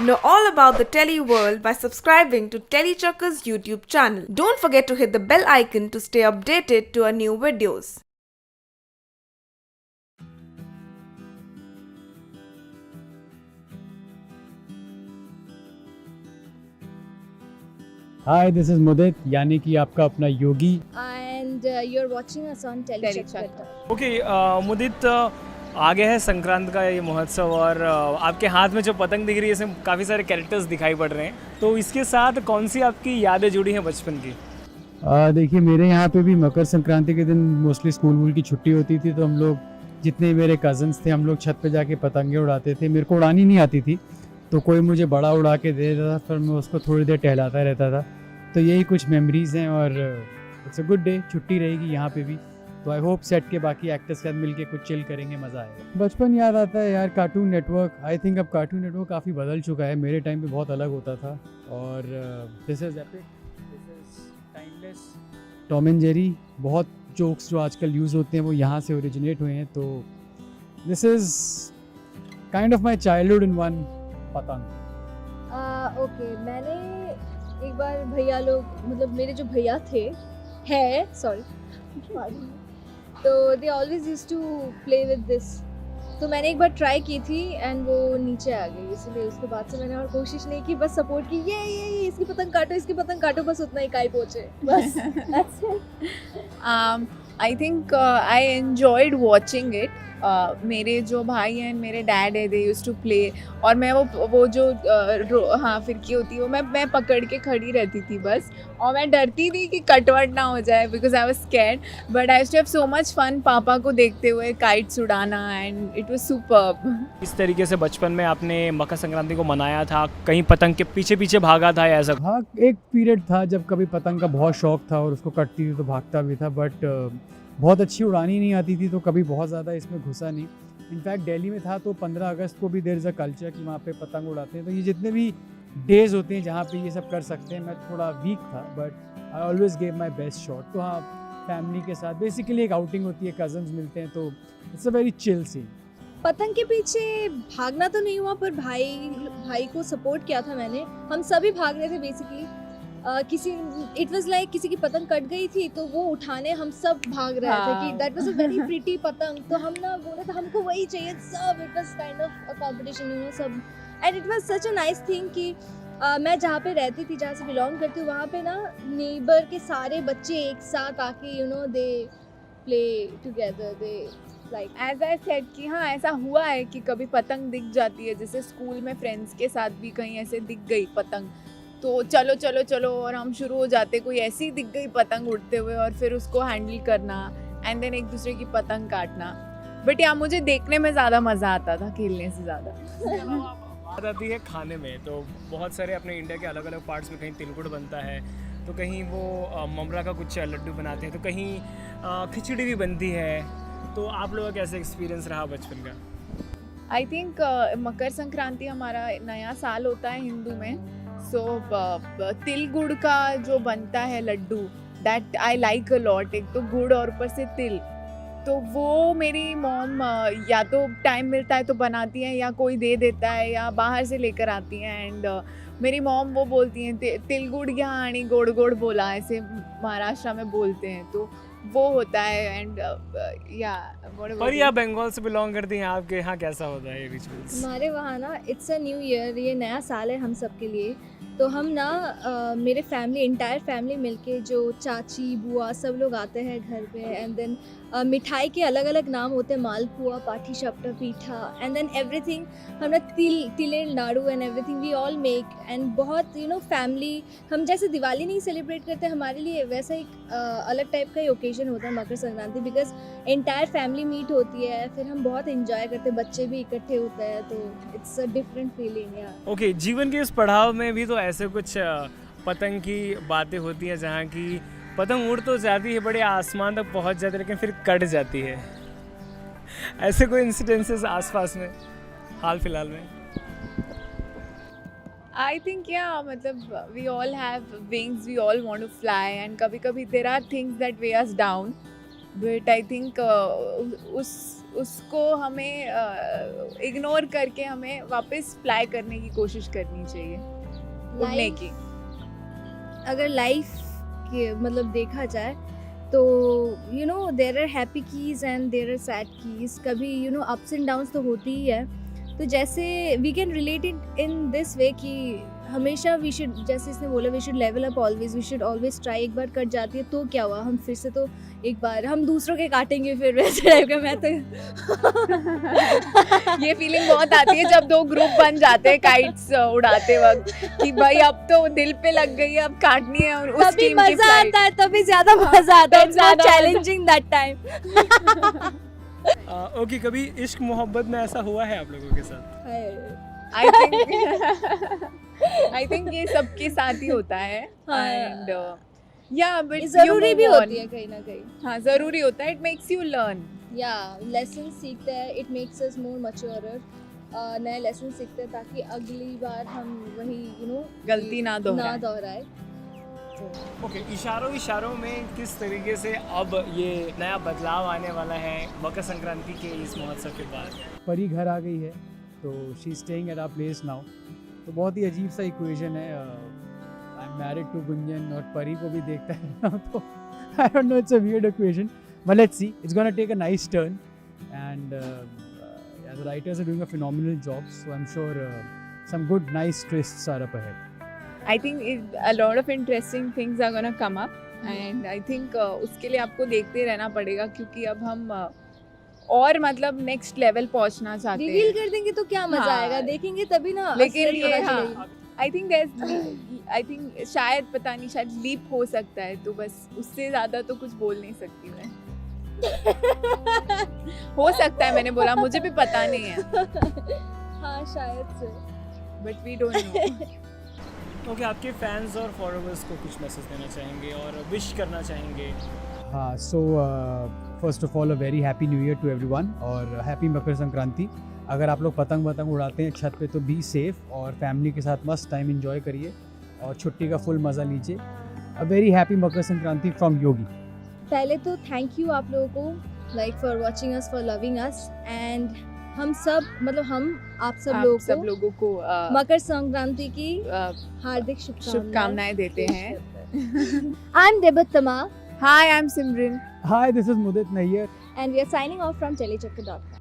Know all about the Telly world by subscribing to Telechuckers YouTube channel. Don't forget to hit the bell icon to stay updated to our new videos. Hi this is Mudit यानी कि आपका अपना Yogi. and you're watching us on Telechucker. Okay Mudit आगे है संक्रांत का ये महोत्सव और आपके हाथ में जो पतंग दिख रही है इसमें काफ़ी सारे कैरेक्टर्स दिखाई पड़ रहे हैं, तो इसके साथ कौन सी आपकी यादें जुड़ी हैं बचपन की? देखिए मेरे यहाँ पे भी मकर संक्रांति के दिन मोस्टली स्कूल वूल की छुट्टी होती थी, तो हम लोग जितने मेरे कज़न्स थे हम लोग छत पे जाके पतंगे उड़ाते थे। मेरे को उड़ानी नहीं आती थी तो कोई मुझे बड़ा उड़ा के दे देता था, फिर मैं उसको थोड़ी देर टहलाता रहता था। तो यही कुछ मेमोरीज़ हैं और इट्स अ गुड डे। छुट्टी रहेगी यहाँ पे भी, तो आई होप सेट के बाकी एक्टर्स के साथ मिलके कुछ चिल करेंगे, मज़ा आएगा। बचपन याद आता है यार। कार्टून नेटवर्क, आई थिंक अब कार्टून नेटवर्क काफ़ी बदल चुका है। मेरे टाइम पे बहुत अलग होता था और this is epic, this is timeless. Tom and Jerry, बहुत जोक्स जो आजकल यूज़ होते हैं वो यहाँ से ओरिजिनेट हुए हैं। तो this is kind of my childhood in one. पतंग ओके, मैंने एक बार भैया लोग, मतलब मेरे जो भैया थे तो they always used to play with this, तो मैंने एक बार ट्राई की थी एंड वो नीचे आ गई, इसलिए उसके बाद से मैंने और कोशिश नहीं की, बस सपोर्ट की, ये इसकी पतंग काटो, इसकी पतंग काटो, बस उतना ही काई पहुंचे बस। That's it. I think I enjoyed watching it. मेरे जो भाई हैं, मेरे डैड है, दे यूज्ड टू प्ले, और मैं वो जो फिरकी होती है वो मैं पकड़ के खड़ी रहती थी बस, और मैं डरती थी कि कटवट ना हो जाए because I was scared, but I used to have so much fun पापा को देखते हुए काइट्स उड़ाना, एंड इट वाज सुपर्ब। इस तरीके से बचपन में आपने मकर संक्रांति को मनाया था, कहीं पतंग के पीछे पीछे भागा था या ऐसा? हाँ, एक पीरियड था जब कभी पतंग का बहुत शौक था और उसको कटती थी तो भागता भी था, बट बहुत अच्छी उड़ानी नहीं आती थी तो कभी बहुत ज़्यादा इसमें घुसा नहीं। इनफैक्ट दिल्ली में था तो 15 अगस्त को भी देयर इज़ अ कल्चर कि वहाँ पे पतंग उड़ाते हैं। तो ये जितने भी डेज़ होते हैं जहाँ पे ये सब कर सकते हैं, मैं थोड़ा वीक था but I always gave my best shot. तो हाँ, फैमिली के साथ बेसिकली एक आउटिंग होती है, कज़न्स मिलते हैं, तो it's a very chill scene. पतंग के पीछे भागना तो नहीं हुआ, पर भाई को सपोर्ट किया था मैंने। हम सभी भाग रहे थे बेसिकली। इट वाज लाइक किसी की पतंग कट गई थी तो वो उठाने हम सब भाग रहे थे कि that was a very pretty पतंग, तो हम ना बोले थे हमको वही चाहिए सब। It was kind of a competition, you know, सब। And it was such a nice thing कि मैं जहाँ पे रहती थी, जहाँ से बिलोंग करती हूँ, वहाँ पे ना नेबर के सारे बच्चे एक साथ आके, you know, they play together, they like as I said कि हाँ, ऐसा हुआ है कि कभी पतंग दिख जाती है, जैसे स्कूल में फ्रेंड्स के साथ भी कहीं ऐसे दिख गई पतंग, तो चलो चलो चलो और हम शुरू हो जाते, कोई ऐसी ही दिख गई पतंग उड़ते हुए, और फिर उसको हैंडल करना एंड देन एक दूसरे की पतंग काटना। बट यहाँ मुझे देखने में ज़्यादा मज़ा आता था खेलने से ज़्यादा। बात आती है खाने में, तो बहुत सारे अपने इंडिया के अलग अलग पार्ट्स में कहीं तिलगुड़ बनता है, तो कहीं वो ममरा का कुछ लड्डू बनाते हैं, तो कहीं खिचड़ी भी बनती है। तो आप लोगों का कैसे एक्सपीरियंस रहा बचपन का? आई थिंक मकर संक्रांति हमारा नया साल होता है हिंदू में, सो तिल गुड़ का जो बनता है लड्डू, that I like a lot. एक तो गुड़ और ऊपर से तिल, तो वो मेरी मॉम या तो टाइम मिलता है तो बनाती हैं, या कोई दे देता है, या बाहर से लेकर आती हैं। एंड मेरी मॉम वो बोलती हैं तिल गुड़ यहाँ आनी गोड़ गोड़ बोला, ऐसे महाराष्ट्र में बोलते हैं, तो वो होता है। एंड या पर ये आप बंगाल से बिलोंग करती हैं, आपके यहाँ कैसा होता है ये रिचुअल्स? हमारे वहाँ ना इट्स अ न्यू ईयर, ये नया साल है हम सब के लिए। तो हम ना मेरे फैमिली, इंटायर फैमिली मिलके, जो चाची बुआ सब लोग आते हैं घर पे, एंड देन मिठाई के अलग अलग नाम होते हैं, मालपुआ, पाठी शपटा, पीठा, एंड देन एवरीथिंग। हम ना तिले ladoo and everything we all make, and बहुत, यू नो, फैमिली, हम जैसे दिवाली नहीं सेलिब्रेट करते, हमारे लिए वैसा एक अलग टाइप का ही ओकेजन होता है Makar Sankranti, because entire family meet होती है, फिर हम बहुत इंजॉय करते हैं, बच्चे भी इकट्ठे होते हैं, तो इट्स अ डिफरेंट फीलिंग। या ओके, जीवन के इस पड़ाव में भी तो ऐसे कुछ पतंग की बातें होती हैं जहाँ की पतंग उड़ तो जाती है, बड़े आसमान तक पहुँच जाती है, लेकिन फिर कट जाती है। ऐसे कोई इंसिडेंसेस आसपास में हाल फिलहाल में? आई थिंक या मतलब we all have wings, we all want to fly, and कभी कभी there are things that weigh us down, but I think उस उसको हमें इग्नोर करके हमें वापस फ्लाई करने की कोशिश करनी चाहिए, उड़ने Life- की। अगर लाइफ के मतलब देखा जाए तो you know there are happy keys and there are sad keys, कभी you know ups and downs तो होती ही है। तो जैसे we can relate it in this way कि हमेशा वी शुड, जैसे इसने बोला, we should level up always, we should always try. एक बार कट जाती है तो क्या हुआ, हम फिर से तो एक बार हम दूसरों के काटेंगे फिर वैसे टाइप का। मैं तो ये फीलिंग बहुत आती है जब दो ग्रुप बन जाते हैं काइट्स उड़ाते वक्त कि भाई अब तो दिल पे लग गई है, अब काटनी है, और उस तभी टीम की मजा फ्लाइट। आता है, तभी ज्यादा मजा आता है। तब इट्स नॉट ज्यादा मजा- चैलेंजिंग दैट टाइम। ओके, कभी इश्क मोहब्बत में ऐसा हुआ है आप लोगों के साथ? आई थिंक ये सबके साथ ही होता है। हाँ। एंड या बट जरूरी भी होती है कहीं ना कहीं। हाँ, जरूरी होता है, इट मेक्स यू लर्न। या लेसन सीखते हैं, इट मेक्स अस मोर मैच्योरर। नए लेसन सीखते हैं ताकि अगली बार हम वही यू नो गलती ना दोहराए। ओके, इशारों में किस तरीके से अब ये नया बदलाव आने वाला है मकर संक्रांति के इस महोत्सव के बाद? परी घर आ गई है तो she staying at our place now. तो बहुत ही अजीब सा इक्वेशन है। I am married to Gunjan और परी को भी देखता है तो I don't know, it's a weird equation, but let's see, it's gonna take a nice turn and the writers are doing a phenomenal job, so I'm sure some good nice twists are up ahead. I think a lot of interesting things are gonna come up, and I think उसके लिए आपको देखते रहना पड़ेगा, क्योंकि अब हम और मतलब नेक्स्ट लेवल पहुंचना चाहते रिवील हैं। कर देंगे तो क्या मजा हाँ। आएगा, देखेंगे तभी ना। लेकिन असलियत ये पता हाँ, चलेगी। आई थिंक शायद पता नहीं, शायद लीप हो सकता है, तो बस उससे ज़्यादा तो कुछ बोल नहीं सकती मैं। हो सकता है, मैंने बोला, मुझे भी पता नहीं है, हाँ शायद से। But we don't know. Okay, आपके फैंस और फॉलोअर्स को कुछ मैसेज देना चाहेंगे और विश करना चाहेंगे? हाँ, so first of all a very happy new year to everyone और हैप्पी मकर संक्रांति। अगर आप लोग पतंग उड़ाते हैं छत पे तो बी सेफ और फैमिली के साथ मस्त टाइम एंजॉय करिए और छुट्टी का फुल मज़ा लीजिए। A very happy Makar Sankranti from Yogi. पहले तो थैंक यू आप लोगों को, like for watching us, for loving us, and हम सब मतलब हम आप सब लोगों को मकर संक्रांति की हार्दिक शुभकामनाएं देते हैं। I am Debottama hi, I am Simran. Hi, this is Mudit Nayyar. and we are signing off from telechakkar.com.